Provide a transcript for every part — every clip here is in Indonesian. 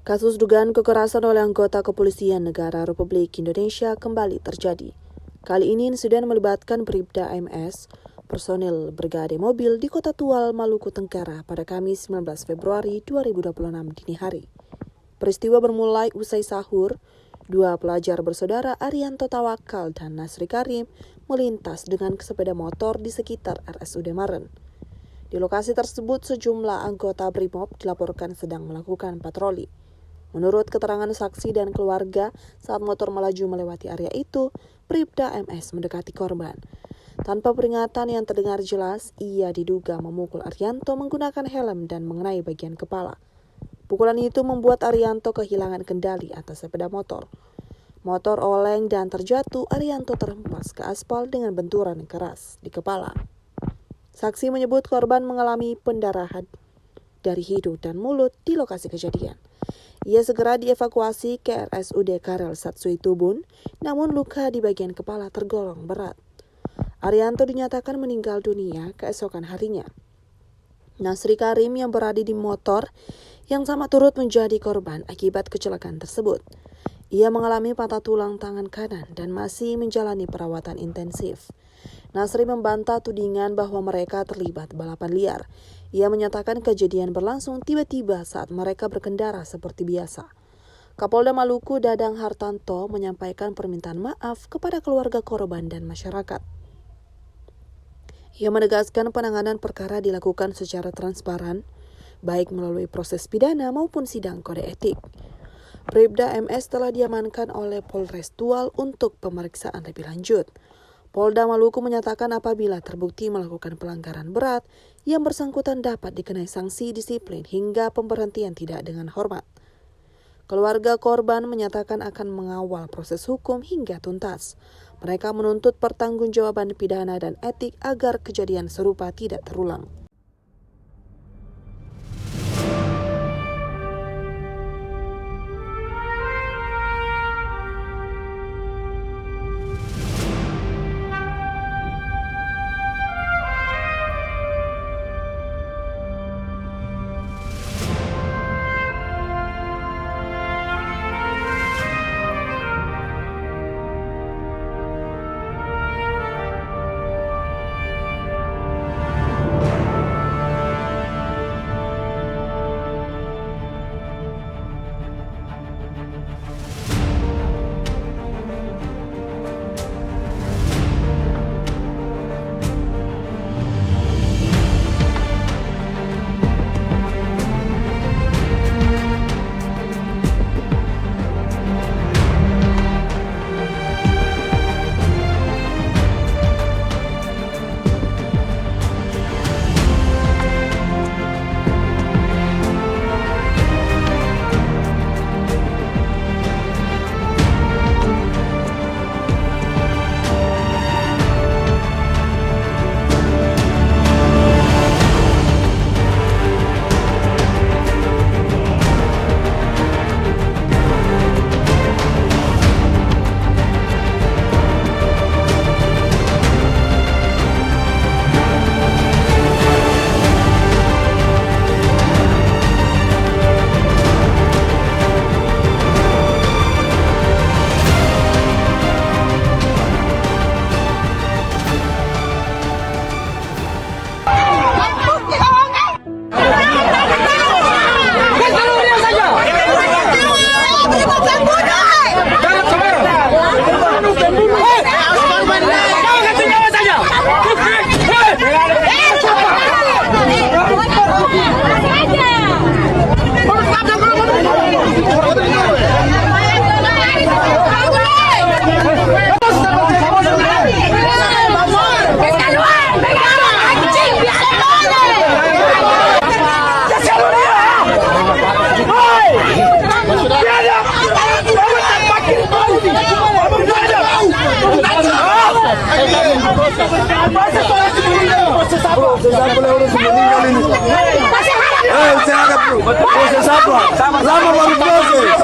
Kasus dugaan kekerasan oleh anggota Kepolisian Negara Republik Indonesia kembali terjadi. Kali ini insiden melibatkan Bribda MS, personil Brigade Mobil di Kota Tual, Maluku Tenggara pada Kamis 19 Februari 2026 dini hari. Peristiwa bermulai usai sahur, dua pelajar bersaudara Arianto Tawakal dan Nasri Karim melintas dengan sepeda motor di sekitar RSUD Maren. Di lokasi tersebut, sejumlah anggota Brimob dilaporkan sedang melakukan patroli. Menurut keterangan saksi dan keluarga, saat motor melaju melewati area itu, Bribda MS mendekati korban. Tanpa peringatan yang terdengar jelas, ia diduga memukul Arianto menggunakan helm dan mengenai bagian kepala. Pukulan itu membuat Arianto kehilangan kendali atas sepeda motor. Motor oleng dan terjatuh, Arianto terhempas ke aspal dengan benturan keras di kepala. Saksi menyebut korban mengalami pendarahan dari hidung dan mulut di lokasi kejadian. Ia segera dievakuasi ke RSUD Karel Satsui Tubun, namun luka di bagian kepala tergolong berat. Arianto dinyatakan meninggal dunia keesokan harinya. Nasri Karim yang berada di motor yang sama turut menjadi korban akibat kecelakaan tersebut. Ia mengalami patah tulang tangan kanan dan masih menjalani perawatan intensif. Nasri membantah tudingan bahwa mereka terlibat balapan liar. Ia menyatakan kejadian berlangsung tiba-tiba saat mereka berkendara seperti biasa. Kapolda Maluku Dadang Hartanto menyampaikan permintaan maaf kepada keluarga korban dan masyarakat. Ia menegaskan penanganan perkara dilakukan secara transparan, baik melalui proses pidana maupun sidang kode etik. Bribda MS telah diamankan oleh Polres Tual untuk pemeriksaan lebih lanjut. Polda Maluku menyatakan apabila terbukti melakukan pelanggaran berat, yang bersangkutan dapat dikenai sanksi disiplin hingga pemberhentian tidak dengan hormat. Keluarga korban menyatakan akan mengawal proses hukum hingga tuntas. Mereka menuntut pertanggungjawaban pidana dan etik agar kejadian serupa tidak terulang. Lama baru proses.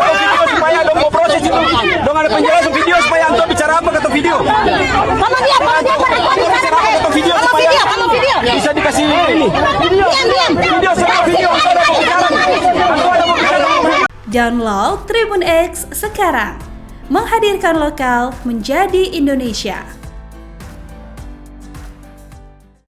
Supaya dong mau proses itu. Dong ada penjelasan video supaya Anto bicara apa kata video. Mama dia kata video supaya bisa dikasih ini. Diam. Video semua video. Anto ada mau bicara. Download Tribun X sekarang. Menghadirkan lokal menjadi Indonesia.